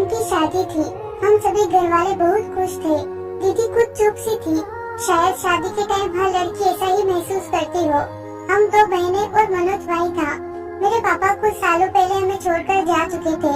की शादी थी। हम सभी घर वाले बहुत खुश थे। दीदी कुछ चुप सी थी। शायद शादी के टाइम हर लड़की ऐसा ही महसूस करती हो। हम दो बहनें और मनोज भाई था। मेरे पापा कुछ सालों पहले हमें छोड़कर जा चुके थे।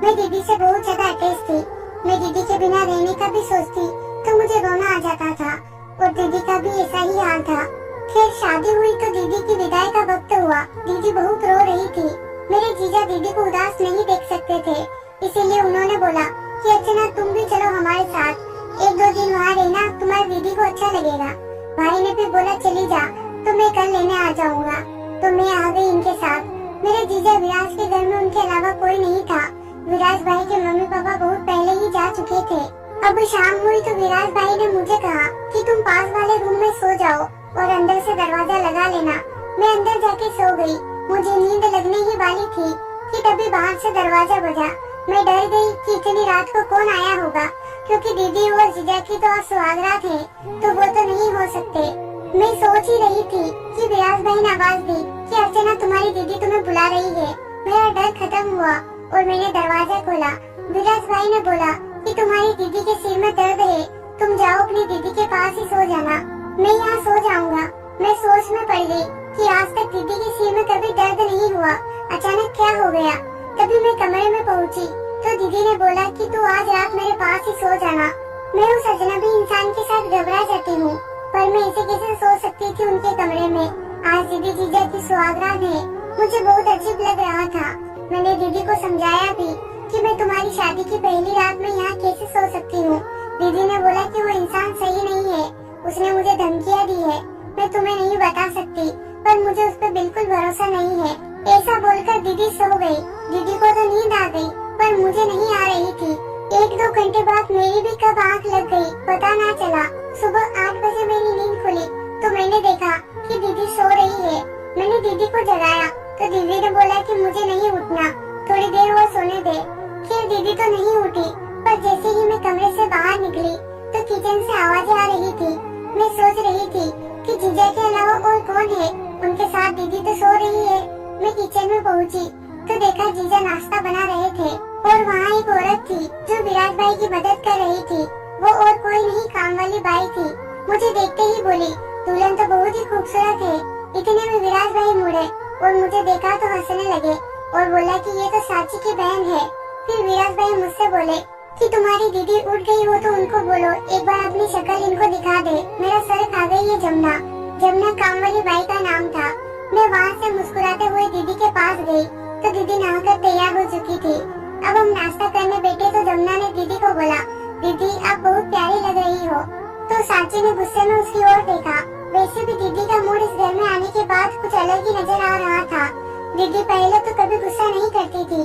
मैं दीदी से बहुत ज्यादा अटैच थी। मैं दीदी के बिना रहने का भी सोचती तो मुझे रोना आ जाता था और दीदी का भी ऐसा ही हाल था। फिर शादी हुई तो दीदी की विदाई का वक्त हुआ। दीदी बहुत रो रही थी। मेरे जीजा दीदी को उदास नहीं देख सकते थे, इसीलिए उन्होंने बोला कि अर्चना तुम भी चलो हमारे साथ, 1-2 दिन वहाँ रहना, तुम्हारी दीदी को अच्छा लगेगा। भाई ने भी बोला चली जा, तो मैं कल लेने आ जाऊंगा। तो मैं आ गई इनके साथ। मेरे जीजा विराज के घर में उनके अलावा कोई नहीं था। विराज भाई के मम्मी पापा बहुत पहले ही जा चुके थे। अब शाम हुई तो विराज भाई ने मुझे कहा कि तुम पास वाले रूम में सो जाओ और अंदर से दरवाजा लगा लेना। मैं अंदर जाके सो गई। मुझे नींद लगने ही वाली थी कि तभी बाहर से दरवाजा बजा। मैं डर गई कि इतनी रात को कौन आया होगा, क्योंकि दीदी और जीजा की तो आज सुहागरात है, तो वो तो नहीं हो सकते। मैं सोच ही रही थी कि विराज भाई ने आवाज दी कि अर्चना तुम्हारी दीदी तुम्हें बुला रही है। मेरा डर खत्म हुआ और मैंने दरवाजा खोला। विराज भाई ने बोला कि तुम्हारी दीदी के सिर में दर्द है, तुम जाओ अपनी दीदी के पास ही सो जाना, मैं यहाँ सो जाऊंगा। मैं सोच में पड़ गई कि आज तक दीदी के सिर में कभी दर्द नहीं हुआ, अचानक क्या हो गया। तभी मैं कमरे में पहुंची तो दीदी ने बोला कि तू आज रात मेरे पास ही सो जाना। मैं उस अजनबी इंसान के साथ घबरा जाती हूँ, पर मैं ऐसे कैसे सो सकती थी उनके कमरे में। आज दीदी जीजा की सुहागरात है। मुझे बहुत अजीब लग रहा था। मैंने दीदी को समझाया भी कि मैं तुम्हारी शादी की पहली रात में यहाँ कैसे सो सकती हूँ। दीदी ने बोला कि वो इंसान सही नहीं है, उसने मुझे धमकियाँ दी है। मैं तुम्हें नहीं बता सकती, पर मुझे उस पर बिल्कुल भरोसा नहीं है। ऐसा बोलकर दीदी सो गई। दीदी को तो नींद आ गई, पर मुझे नहीं आ रही थी। 1-2 घंटे बाद मेरी भी कब आँख लग गई पता ना चला। सुबह 8 बजे मेरी नींद खुली तो मैंने देखा कि दीदी सो रही है। मैंने दीदी को जगाया तो दीदी ने बोला कि मुझे नहीं उठना, थोड़ी देर और सोने दे। फिर दीदी तो नहीं उठी, पर जैसे ही मैं कमरे से बाहर निकली तो किचन से आवाजें आ रही थी। मैं सोच रही थी कि जीजा के अलावा और कौन है, उनके साथ दीदी तो सो रही है। मैं किचन में पहुंची तो देखा जीजा नाश्ता बना रहे थे और वहाँ एक औरत थी जो विराज भाई की मदद कर रही थी। वो और कोई नहीं, काम वाली बाई थी। मुझे देखते ही बोली दुल्हन तो बहुत ही खूबसूरत है। इतने में विराज भाई मुड़े और मुझे देखा तो हंसने लगे और बोला कि ये तो साची की बहन है। फिर विराज भाई मुझसे बोले कि तुम्हारी दीदी उठ गई हो तो उनको बोलो एक बार अपनी शक्ल इनको दिखा दे। मेरा सर खा गई है जमुना। जमुना काम वाली बाई का नाम था। मैं वहाँ से मुस्कुराते हुए दीदी के पास गई तो दीदी नहाकर तैयार हो चुकी थी। अब हम नाश्ता करने बैठे तो जमुना ने दीदी को बोला दीदी आप बहुत प्यारी लग रही हो। तो साची ने गुस्से में उसकी ओर देखा। वैसे भी दीदी का मूड इस घर में आने के बाद कुछ अलग ही नजर आ रहा था। दीदी पहले तो कभी गुस्सा नहीं करती थी।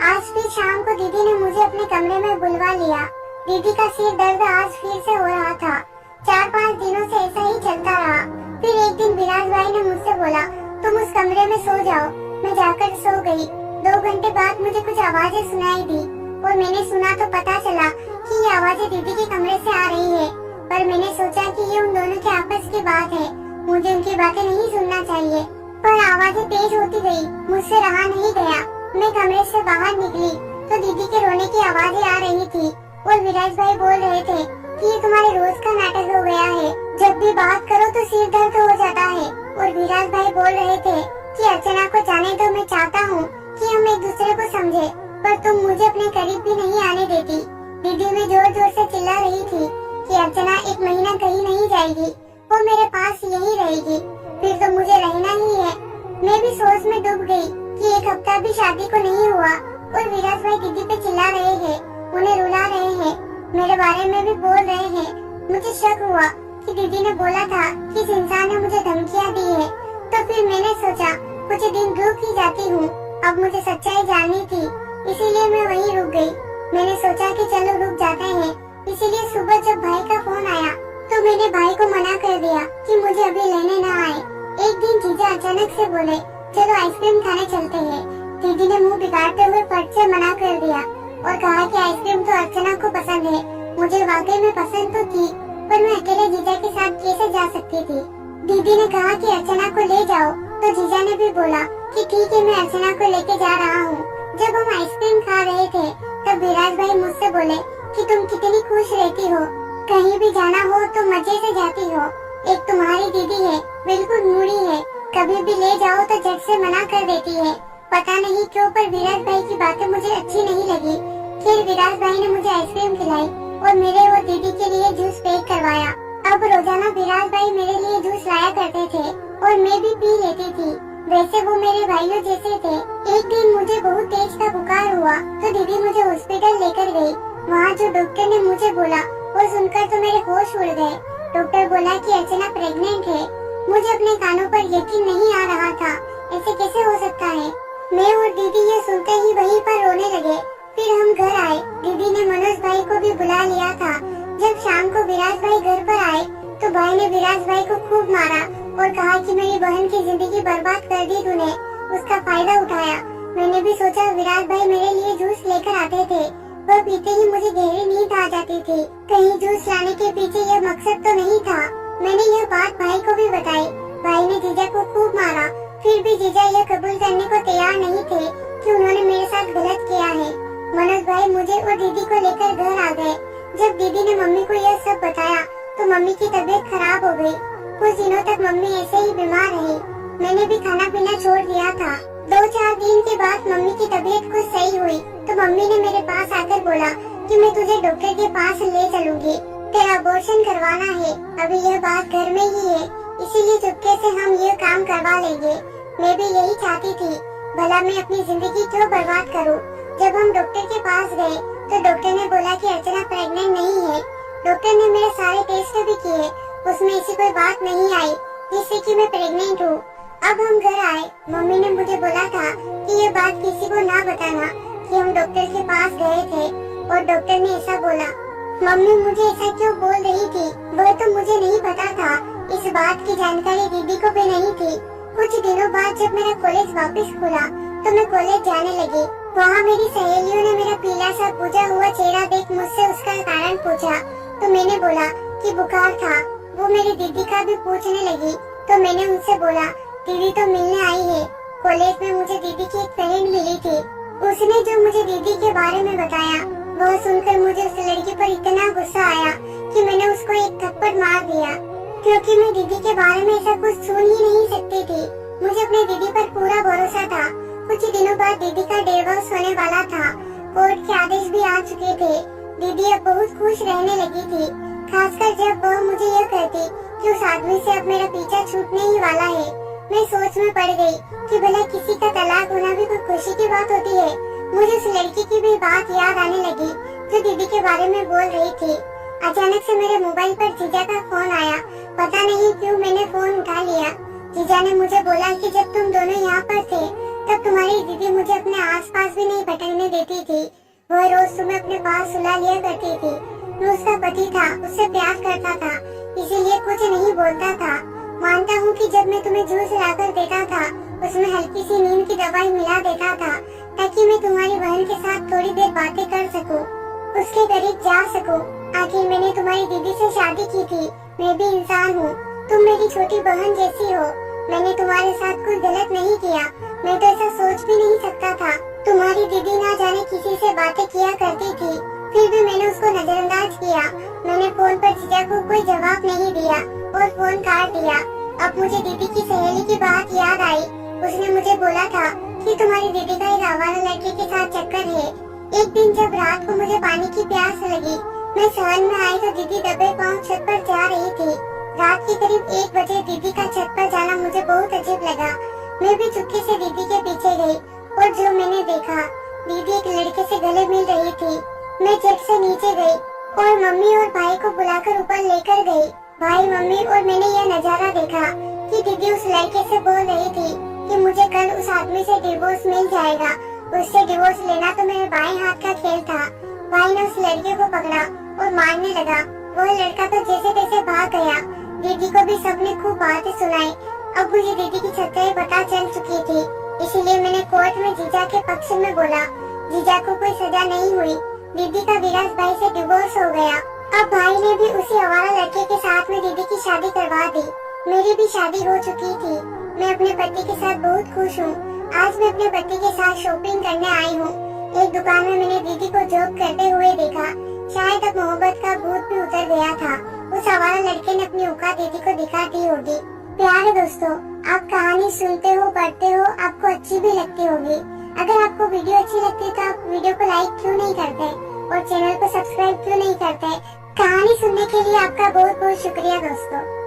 आज फिर शाम को दीदी ने मुझे अपने कमरे में बुलवा लिया। दीदी का सिर दर्द आज फिर से हो रहा था। 4-5 दिनों से ऐसा ही चलता रहा। फिर एक दिन विराज भाई ने मुझसे बोला तुम उस कमरे में सो जाओ। मैं जाकर सो गई। 2 घंटे बाद मुझे कुछ आवाजें सुनाई दी और मैंने सुना तो पता चला कि ये आवाजें दीदी के कमरे से आ रही है। पर मैंने सोचा कि ये उन दोनों के आपस की बात है, मुझे उनकी बातें नहीं सुनना चाहिए। पर आवाजें तेज होती गई, मुझसे रहा नहीं गया। मैं कमरे से बाहर निकली तो दीदी के रोने की आवाजें आ रही थी और विराज भाई बोल रहे थे कि ये तुम्हारे रोज का नाटक हो गया है, जब भी बात करो तो सिर दर्द हो जाता है। और विराज भाई बोल रहे थे कि अर्चना को जाने दो, मैं चाहता हूँ कि हम एक दूसरे को समझे, पर तुम मुझे अपने करीब भी नहीं आने देती। दीदी में जोर जोर से चिल्ला रही थी कि अर्चना 1 महीना कहीं नहीं जाएगी, वो मेरे पास यही रहेगी, फिर तो मुझे रहना ही है। मैं भी सोच में डूब गई कि 1 हफ्ता भी शादी को नहीं हुआ और विराज भाई दीदी पे चिल्ला रहे हैं, उन्हें रुला रहे हैं, मेरे बारे में भी बोल रहे हैं। मुझे शक हुआ कि दीदी ने बोला था कि इस इंसान ने मुझे धमकियाँ दी है। तो फिर मैंने सोचा कुछ दिन रुक ही जाती हूँ, अब मुझे सच्चाई जाननी थी, इसीलिए मैं वहीं रुक गई। मैंने सोचा कि चलो रुक जाते हैं। इसीलिए सुबह जब भाई का फोन आया तो मैंने भाई को मना कर दिया कि मुझे अभी लेने न आए। एक दिन जीजा अचानक से बोले चलो आइसक्रीम खाने चलते हैं। दीदी ने मुंह बिगाड़ते हुए फट से मना कर दिया और कहा कि आइसक्रीम तो अर्चना को पसंद है। मुझे वाकई में पसंद तो थी, पर मैं अकेले जीजा के साथ कैसे जा सकती थी। दीदी ने कहा कि अर्चना को ले जाओ, तो जीजा ने भी बोला कि ठीक है मैं अर्चना को लेके जा रहा हूँ। जब हम आइसक्रीम खा रहे थे तब विराज भाई मुझसे बोले कि तुम कितनी खुश रहती हो, कहीं भी जाना हो तो मजे से जाती हो। एक तुम्हारी दीदी है, बिल्कुल मूडी है, कभी भी ले जाओ तो झट से मना कर देती है। पता नहीं क्यों पर विराज भाई की बातें मुझे अच्छी नहीं लगी। फिर विराज भाई ने मुझे आइसक्रीम खिलाई और मेरे और दीदी के लिए जूस पैक करवाया। अब रोजाना विराज भाई मेरे लिए जूस लाया करते थे और मैं भी पी लेती थी। वैसे वो मेरे भाइयों जैसे थे। एक दिन मुझे बहुत तेज का बुखार हुआ तो दीदी मुझे हॉस्पिटल लेकर गई। वहाँ जो डॉक्टर ने मुझे बोला वो सुनकर तो मेरे होश उड़ गए। डॉक्टर बोला कि अर्चना प्रेग्नेंट है। मुझे अपने कानों पर यकीन नहीं आ रहा था, ऐसे कैसे हो सकता है। मैं और दीदी ये सुनते ही वहीं पर रोने लगे। फिर हम घर आए। दीदी ने मनोज भाई को भी बुला लिया था। जब शाम को विराज भाई घर पर आए तो भाई ने विराज भाई को खूब मारा और कहा कि मेरी बहन की जिंदगी बर्बाद कर दी तूने, उसका फायदा उठाया। मैंने भी सोचा विराज भाई मेरे लिए जूस लेकर आते थे, वह पीते ही मुझे गहरी नींद आ जाती थी। कहीं जूस लाने के पीछे यह मकसद तो नहीं था। मैंने यह बात भाई को भी बताई। भाई ने जीजा को खूब मारा, फिर भी जीजा यह कबूल करने को तैयार नहीं थे कि उन्होंने मेरे साथ गलत किया है। मनोज भाई मुझे और दीदी को लेकर घर आ गए। जब दीदी ने मम्मी को यह सब बताया तो मम्मी की तबीयत खराब हो गई। कुछ दिनों तक मम्मी ऐसे ही बीमार रही। मैंने भी खाना पीना छोड़ दिया था। 2-4 दिन के बाद मम्मी की तबीयत कुछ सही हुई तो मम्मी ने मेरे पास आकर बोला कि मैं तुझे डॉक्टर के पास ले चलूंगी, तेरा अबॉर्शन करवाना है। अभी यह बात घर में ही है, इसीलिए चुपके से हम ये काम करवा लेंगे। मैं भी यही चाहती थी, भला मैं अपनी जिंदगी क्यों बर्बाद करूं। जब हम डॉक्टर के पास गए तो डॉक्टर ने बोला कि अर्चना प्रेग्नेंट नहीं है। डॉक्टर ने मेरे सारे टेस्ट भी किए, उसमें ऐसी कोई बात नहीं आई जिससे कि मैं प्रेग्नेंट हूँ। अब हम घर आए। मम्मी ने मुझे बोला था कि ये बात किसी को ना बताना कि हम डॉक्टर के पास गए थे और डॉक्टर ने ऐसा बोला। मम्मी मुझे ऐसा क्यों बोल रही थी, वह तो मुझे नहीं पता था। इस बात की जानकारी दीदी को भी नहीं थी। कुछ दिनों बाद जब मेरा कॉलेज वापस खुला तो मैं कॉलेज जाने लगी। वहाँ मेरी सहेलियों ने मेरा पीला सा बुझा हुआ चेहरा देख मुझसे उसका कारण पूछा तो मैंने बोला कि बुखार था। वो मेरी दीदी का भी पूछने लगी तो मैंने उनसे बोला दीदी तो मिलने आई है। कॉलेज में मुझे दीदी की एक फ्रेंड मिली थी। उसने जो मुझे दीदी के बारे में बताया वह सुनकर मुझे उस लड़की पर इतना गुस्सा आया कि मैंने उसको एक थप्पड़ मार दिया, क्योंकि मैं दीदी के बारे में ऐसा कुछ सुन ही नहीं सकती थी। मुझे अपने दीदी पर पूरा भरोसा था। कुछ दिनों बाद दीदी का डिवोर्स होने वाला था। कोर्ट के आदेश भी आ चुके थे। दीदी अब बहुत खुश रहने लगी थी, खासकर जब वह मुझे यह कहती कि उस आदमी से अब मेरा पीछा छूटने ही वाला है। मैं सोच में पड़ गई कि भला किसी का तलाक होना भी कोई खुशी की बात होती है। मुझे उस लड़की की भी बात याद आने लगी जो दीदी के बारे में बोल रही थी। अचानक से मेरे मोबाइल पर जीजा का फोन आया। पता नहीं क्यों मैंने फोन उठा लिया। जीजा ने मुझे बोला कि जब तुम दोनों यहाँ पर थे तब तुम्हारी दीदी मुझे अपने आसपास भी नहीं भटकने देती थी। वह रोज तुम्हें अपने पास सुला लिया करती थी। मैं उसका पति था, उससे प्यार करता था, इसीलिए कुछ नहीं बोलता था। मानता हूँ कि जब मैं तुम्हें जूस लाकर देता था उसमें हल्की सी नींद की दवाई मिला देता था ताकि मैं तुम्हारी बहन के साथ थोड़ी देर बातें कर सकूं, उसके करीब जा सकूं। आखिर मैंने तुम्हारी दीदी से शादी की थी। मैं भी इंसान हूँ, तुम मेरी छोटी बहन जैसी हो। मैंने तुम्हारे साथ कुछ गलत नहीं किया। मैं तो ऐसा सोच भी नहीं सकता था। तुम्हारी दीदी ना जाने किसी से बातें किया करती थी, फिर भी मैंने उसको नजरअंदाज किया। मैंने फोन पर जीजा को कोई जवाब नहीं दिया और फोन काट दिया। अब मुझे दीदी की सहेली की बात याद आई। उसने मुझे बोला था कि तुम्हारी दीदी का एक आवारा लड़के के साथ चक्कर है। एक दिन जब रात को मुझे पानी की प्यास लगी, मैं सहन में आई तो दीदी दबे पाँव छत पर जा रही थी। रात के करीब 1 बजे दीदी का छत पर जाना मुझे बहुत अजीब लगा। मैं भी चुपके से दीदी के पीछे गई और जो मैंने देखा, दीदी एक लड़के से गले मिल रही थी। मैं झट से नीचे गई और मम्मी और भाई को बुलाकर ऊपर लेकर गई। भाई, मम्मी और मैंने यह नजारा देखा कि दीदी उस लड़के से बोल रही थी कि मुझे कल उस आदमी से डिवोर्स मिल जाएगा। उससे डिवोर्स लेना तो मेरे बाएं हाथ का खेल था। भाई ने उस लड़के को पकड़ा और मारने लगा। वह लड़का तो जैसे तैसे भाग गया। दीदी को भी सबने खूब बातें सुनाई। अब मुझे दीदी की सच्चाई पता चल चुकी थी, इसीलिए मैंने कोर्ट में जीजा के पक्ष में बोला। जीजा को कोई सजा नहीं हुई। दीदी का विराज भाई से डिवोर्स हो गया। अब भाई ने भी उसी आवारा लड़के के साथ में दीदी की शादी करवा दी। मेरी भी शादी हो चुकी थी। मैं अपने पति के साथ बहुत खुश हूँ। आज मैं अपने पति के साथ शॉपिंग करने आई हूँ। एक दुकान में मैंने दीदी को जॉब करते हुए देखा। शायद अब मोहब्बत का भूत भी उतर गया था। उस आवारा लड़के ने अपनी औकात दीदी को दिखा दी होगी। प्यारे दोस्तों, आप कहानी सुनते हो, पढ़ते हो, आपको अच्छी भी लगती होगी। अगर आपको वीडियो अच्छी लगती है तो आप वीडियो को लाइक क्यों नहीं करते और चैनल को सब्सक्राइब क्यों नहीं करते? कहानी सुनने के लिए आपका बहुत बहुत शुक्रिया दोस्तों।